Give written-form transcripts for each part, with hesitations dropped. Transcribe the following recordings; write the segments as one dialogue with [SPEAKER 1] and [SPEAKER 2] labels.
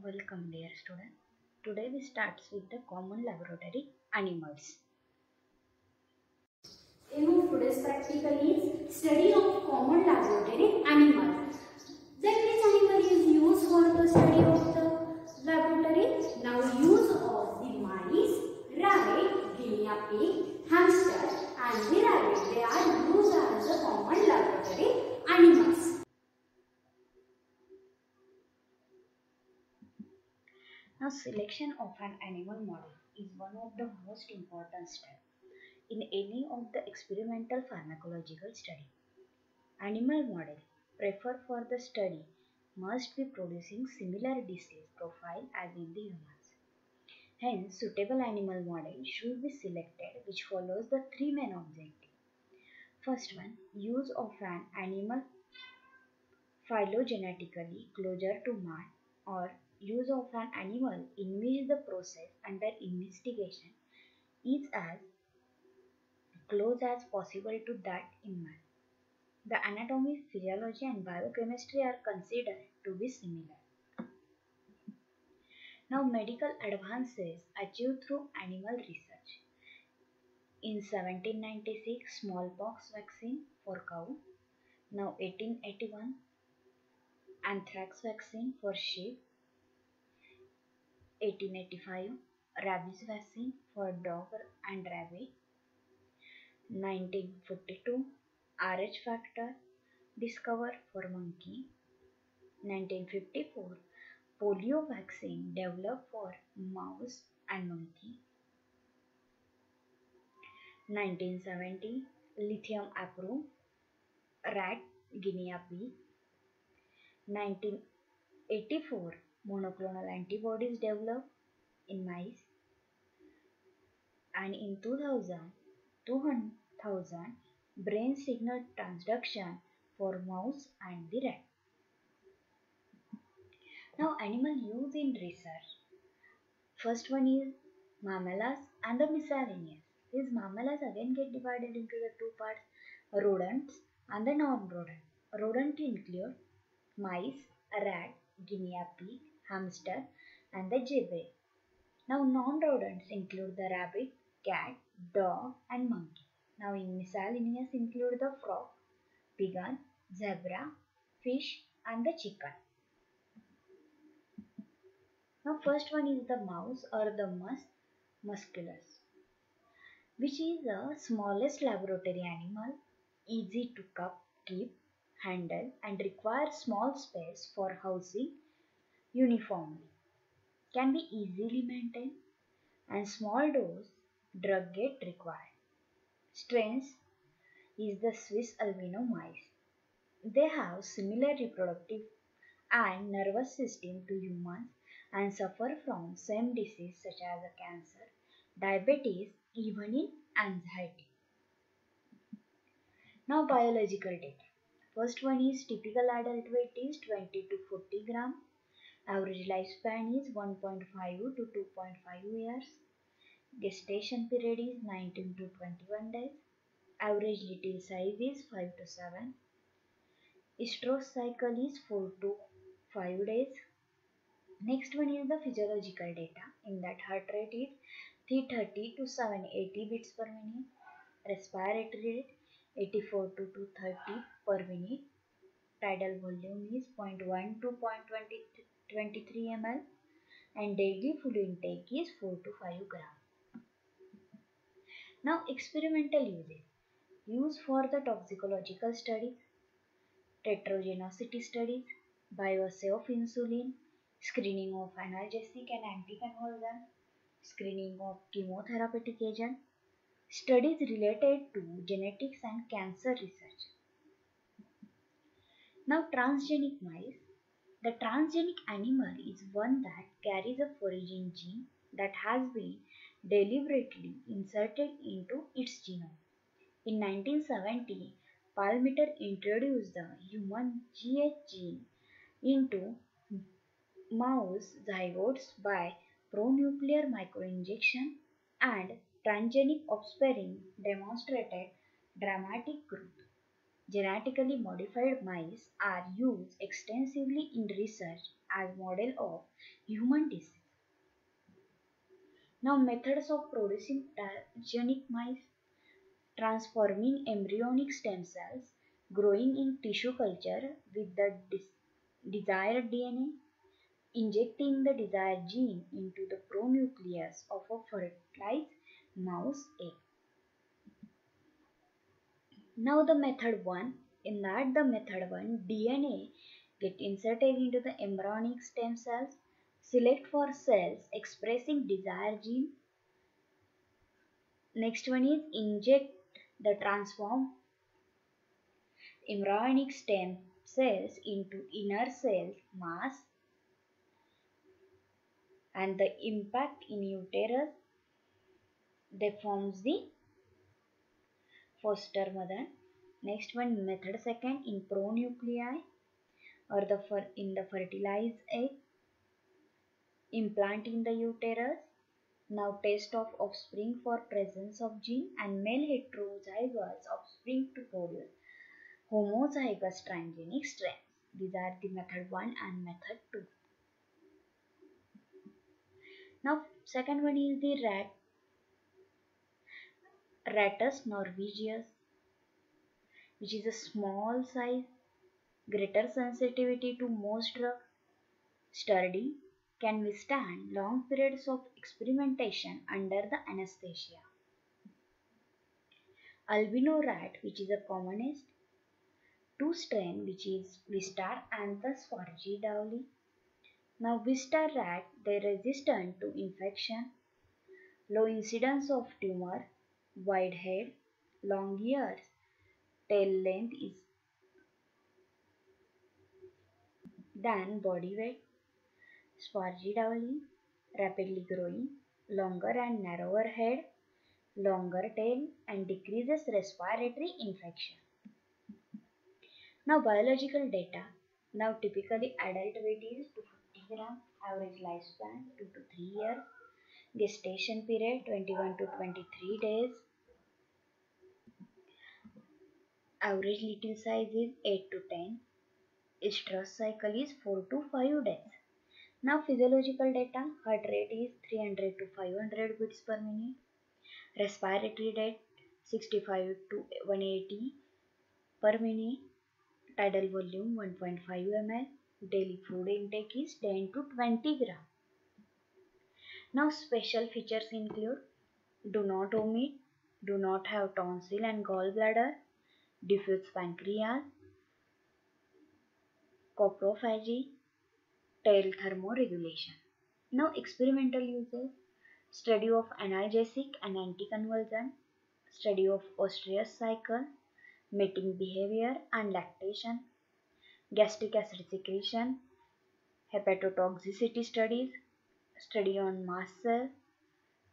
[SPEAKER 1] Welcome dear student. Today we start with the common laboratory animals.
[SPEAKER 2] Aim of today's practical is study of common laboratory animals. Then which animal is used for the study of the laboratory? Now use of the mice, rabbit, guinea pig, hamster and the rabbit. They are used as the common laboratory animals.
[SPEAKER 1] Now selection of an animal model is one of the most important steps in any of the experimental pharmacological study. Animal model preferred for the study must be producing similar disease profile as in the humans. Hence, suitable animal model should be selected which follows the three main objectives. First one, use of an animal phylogenetically closer to man or use of an animal in which the process under investigation is as close as possible to that in man. The anatomy, physiology and biochemistry are considered to be similar. Now medical advances achieved through animal research. In 1796 smallpox vaccine for cow. Now 1881 anthrax vaccine for sheep. 1885 rabies vaccine for dog and rabbit. 1942 Rh factor discovered for monkey. 1954 polio vaccine developed for mouse and monkey. 1970 lithium approved rat guinea pig. 1984 monoclonal antibodies developed in mice, and in 2000 brain signal transduction for mouse and the rat. Now animal use in research. First one is mammalas and the miscellaneous. These mammalas again get divided into the two parts, rodents and the non-rodent. Rodent include mice, rat, guinea pig, hamster and the jaybird. Now non-rodents include the rabbit, cat, dog and monkey. Now in miscellaneous include the frog, pigeon, zebra, fish and the chicken. Now first one is the mouse or the musculus, which is the smallest laboratory animal, easy to keep, handle and require small space for housing uniformly. Can be easily maintained and small dose drug get required. Strains is the Swiss albino mice. They have similar reproductive and nervous system to humans and suffer from same disease such as cancer, diabetes, even in anxiety. Now biological data. First one is typical adult weight is 20 to 40 gram. Average lifespan is 1.5 to 2.5 years. Gestation period is 19 to 21 days. Average litter size is 5 to 7. Estrous cycle is 4 to 5 days. Next one is the physiological data. In that heart rate is 330 to 780 beats per minute. Respiratory rate 84 to 230 per minute. Tidal volume is 0.1 to 0.23 ml and daily food intake is 4 to 5 grams. Now experimental uses. Use for the toxicological studies, tetrogenicity studies, bioassay of insulin, screening of analgesic and anticonvulsant, screening of chemotherapeutic agent, studies related to genetics and cancer research. Now transgenic mice. The transgenic animal is one that carries a foreign gene that has been deliberately inserted into its genome. In 1970, Palmiter introduced the human GH gene into mouse zygotes by pronuclear microinjection, and transgenic offspring demonstrated dramatic growth. Genetically modified mice are used extensively in research as model of human disease. Now methods of producing transgenic mice: transforming embryonic stem cells, growing in tissue culture with the desired DNA, injecting the desired gene into the pronucleus of a fertilized mouse egg. Now the method 1, in that the method 1, DNA get inserted into the embryonic stem cells, select for cells expressing desired gene. Next one is inject the transformed embryonic stem cells into inner cell mass and the impact in uterus. They forms the foster mother. Next one, method second, in pronuclei or in the fertilized egg, implant in the uterus. Now test of offspring for presence of gene and male heterozygous offspring to produce homozygous transgenic strains. These are the method 1 and method 2. Now second one is the Rattus norvegius, which is a small size, greater sensitivity to most drugs, sturdy, can withstand long periods of experimentation under the anesthesia. Albino rat, which is the commonest, two strain, which is Wistar and the Swargidauli. Now Wistar rat, they resistant to infection, low incidence of tumor, wide head, long ears, tail length is than body weight. Swargidauli, rapidly growing, longer and narrower head, longer tail and decreases respiratory infection. Now biological data. Now typically adult weight is 250 gram, average lifespan 2 to 3 years, gestation period 21 to 23 days, average litter size is 8 to 10, estrus cycle is 4 to 5 days. Now physiological data, heart rate is 300 to 500 beats per minute, respiratory rate 65 to 180 per minute, tidal volume 1.5 ml, daily food intake is 10 to 20 gram. Now special features include do not vomit, do not have tonsil and gallbladder, diffuse pancreas, coprophagy, tail thermoregulation. Now experimental uses, study of analgesic and anticonvulsant, study of Oestrus cycle, mating behavior and lactation, gastric acid secretion, hepatotoxicity studies, study on mast cell,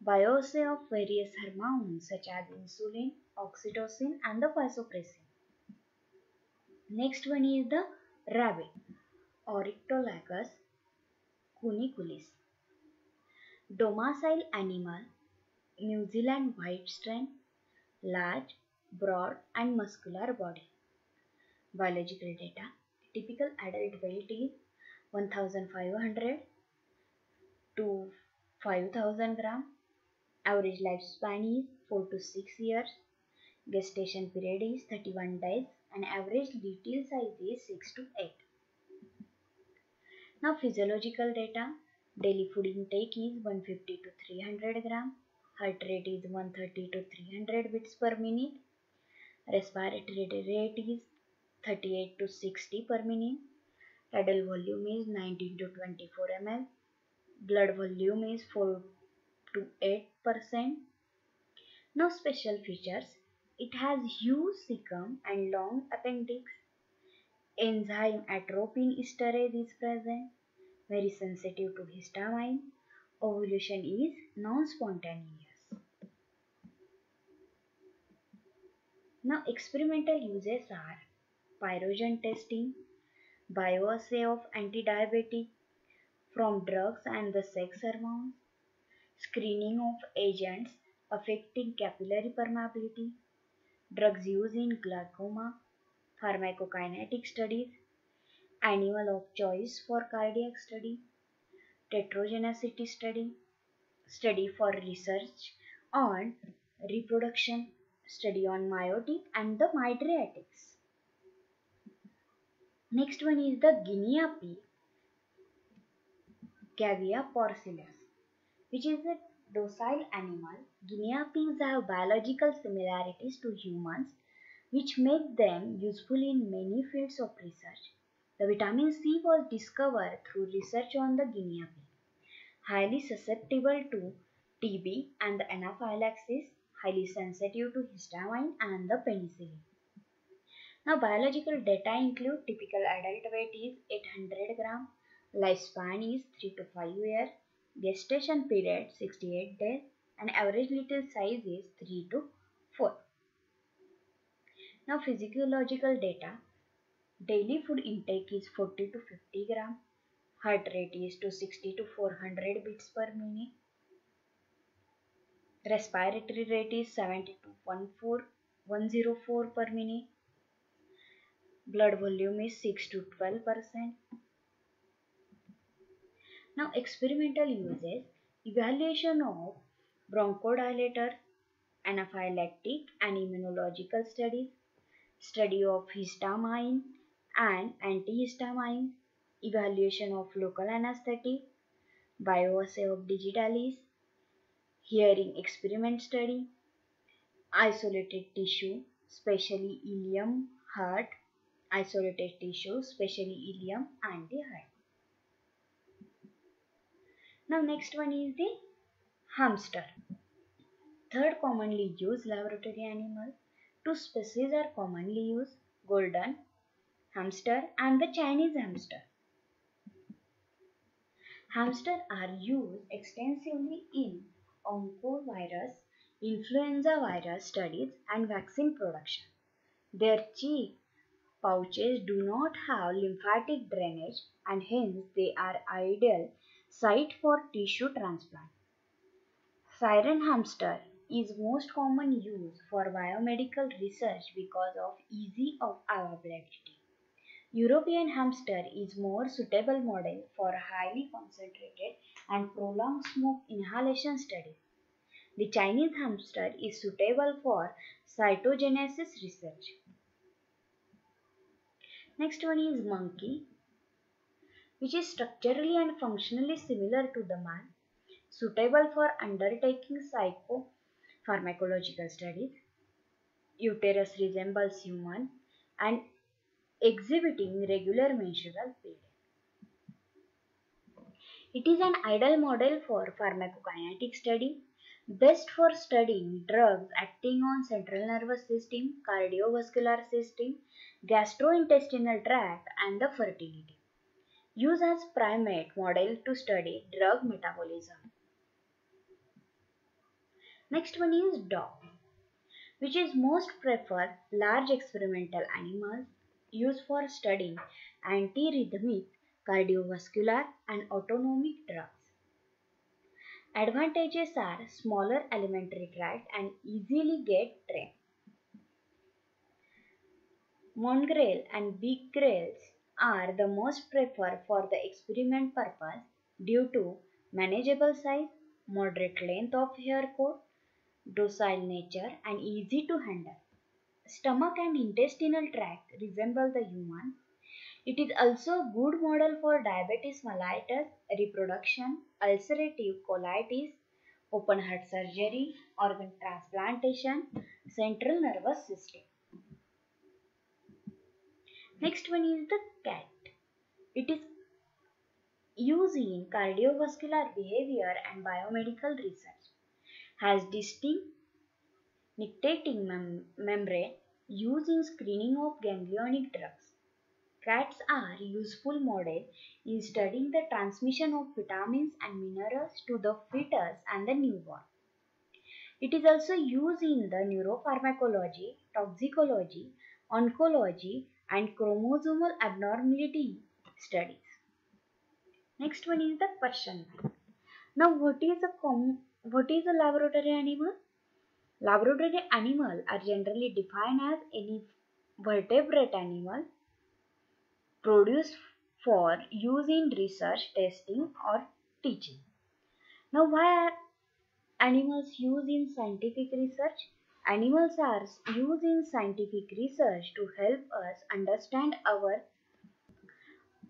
[SPEAKER 1] bioassay of various hormones such as insulin, oxytocin and the vasopressin. Next one is the rabbit, Oryctolagus cuniculus. Domicile animal, New Zealand white strain, large, broad and muscular body. Biological data, typical adult weight is 1500 to 5000 gram, average lifespan is 4 to 6 years, gestation period is 31 days and average litter size is 6 to 8. Now physiological data, daily food intake is 150 to 300 gram, heart rate is 130 to 300 beats per minute, respiratory rate is 38 to 60 per minute, tidal volume is 19 to 24 ml, blood volume is 4 to 8%. Now special features, it has huge cecum and long appendix, enzyme atropine esterase is present, very sensitive to histamine, ovulation is non-spontaneous. Now experimental uses are pyrogen testing, bioassay of antidiabetic from drugs and the sex hormones, screening of agents affecting capillary permeability, drugs used in glaucoma, pharmacokinetic studies, animal of choice for cardiac study, tetrogenicity study, study for research on reproduction, study on meiotic and the mydriatics. Next one is the guinea pig, Cavia porcellus, which is a docile animal. Guinea pigs have biological similarities to humans, which make them useful in many fields of research. The vitamin C was discovered through research on the guinea pig. Highly susceptible to TB and the anaphylaxis, highly sensitive to histamine and the penicillin. Now biological data include typical adult weight is 800 gram, lifespan is 3 to 5 years, gestation period 68 days, and average litter size is 3 to 4. Now physiological data, daily food intake is 40 to 50 gram, heart rate is 260 to 400 beats per minute, respiratory rate is 70 to 104 per minute, blood volume is 6 to 12%. Now experimental uses, evaluation of bronchodilator, anaphylactic and immunological studies, study of histamine and antihistamines, evaluation of local anesthetic, bioassay of digitalis, hearing experiment study, isolated tissue, especially ileum, heart, isolated tissue, especially ileum and the heart. Now next one is the hamster. Third commonly used laboratory animal. Two species are commonly used, golden hamster and the Chinese hamster. Hamsters are used extensively in oncovirus, influenza virus studies and vaccine production. Their cheek pouches do not have lymphatic drainage and hence they are ideal site for tissue transplant. Syren hamster is most common use for biomedical research because of easy of availability. European hamster is more suitable model for highly concentrated and prolonged smoke inhalation studies. The Chinese hamster is suitable for cytogenesis research. Next one is monkey, which is structurally and functionally similar to the man, suitable for undertaking psychopharmacological studies. Uterus resembles human and exhibiting regular menstrual period. It is an ideal model for pharmacokinetic study, best for studying drugs acting on central nervous system, cardiovascular system, gastrointestinal tract and the fertility. Use as primate model to study drug metabolism. Next one is dog, which is most preferred large experimental animals used for studying antiarrhythmic, cardiovascular and autonomic drugs. Advantages are smaller alimentary tract and easily get trained. Mongrel and Beagrels are the most preferred for the experiment purpose due to manageable size, moderate length of hair coat, docile nature and easy to handle. Stomach and intestinal tract resemble the human. It is also a good model for diabetes mellitus, reproduction, ulcerative colitis, open heart surgery, organ transplantation, central nervous system. Next one is the cat. It is used in cardiovascular behavior and biomedical research. Has distinct nictitating membrane used in screening of ganglionic drugs. Cats are useful model in studying the transmission of vitamins and minerals to the fetus and the newborn. It is also used in the neuropharmacology, toxicology, oncology and chromosomal abnormality studies. Next one is the question. Now what is a laboratory animal? Laboratory animals are generally defined as any vertebrate animal produce for use in research, testing, or teaching. Now, why are animals used in scientific research? Animals are used in scientific research to help us understand our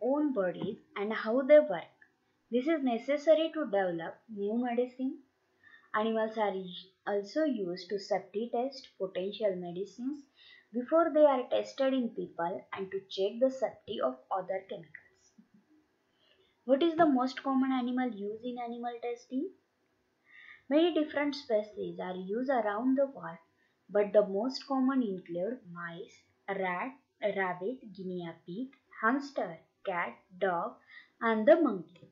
[SPEAKER 1] own bodies and how they work. This is necessary to develop new medicine. Animals are also used to safety test potential medicines before they are tested in people and to check the safety of other chemicals. What is the most common animal used in animal testing? Many different species are used around the world, but the most common include mice, rat, rabbit, guinea pig, hamster, cat, dog, and the monkey.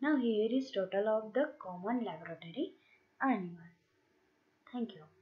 [SPEAKER 1] Now here is total of the common laboratory animals. Thank you.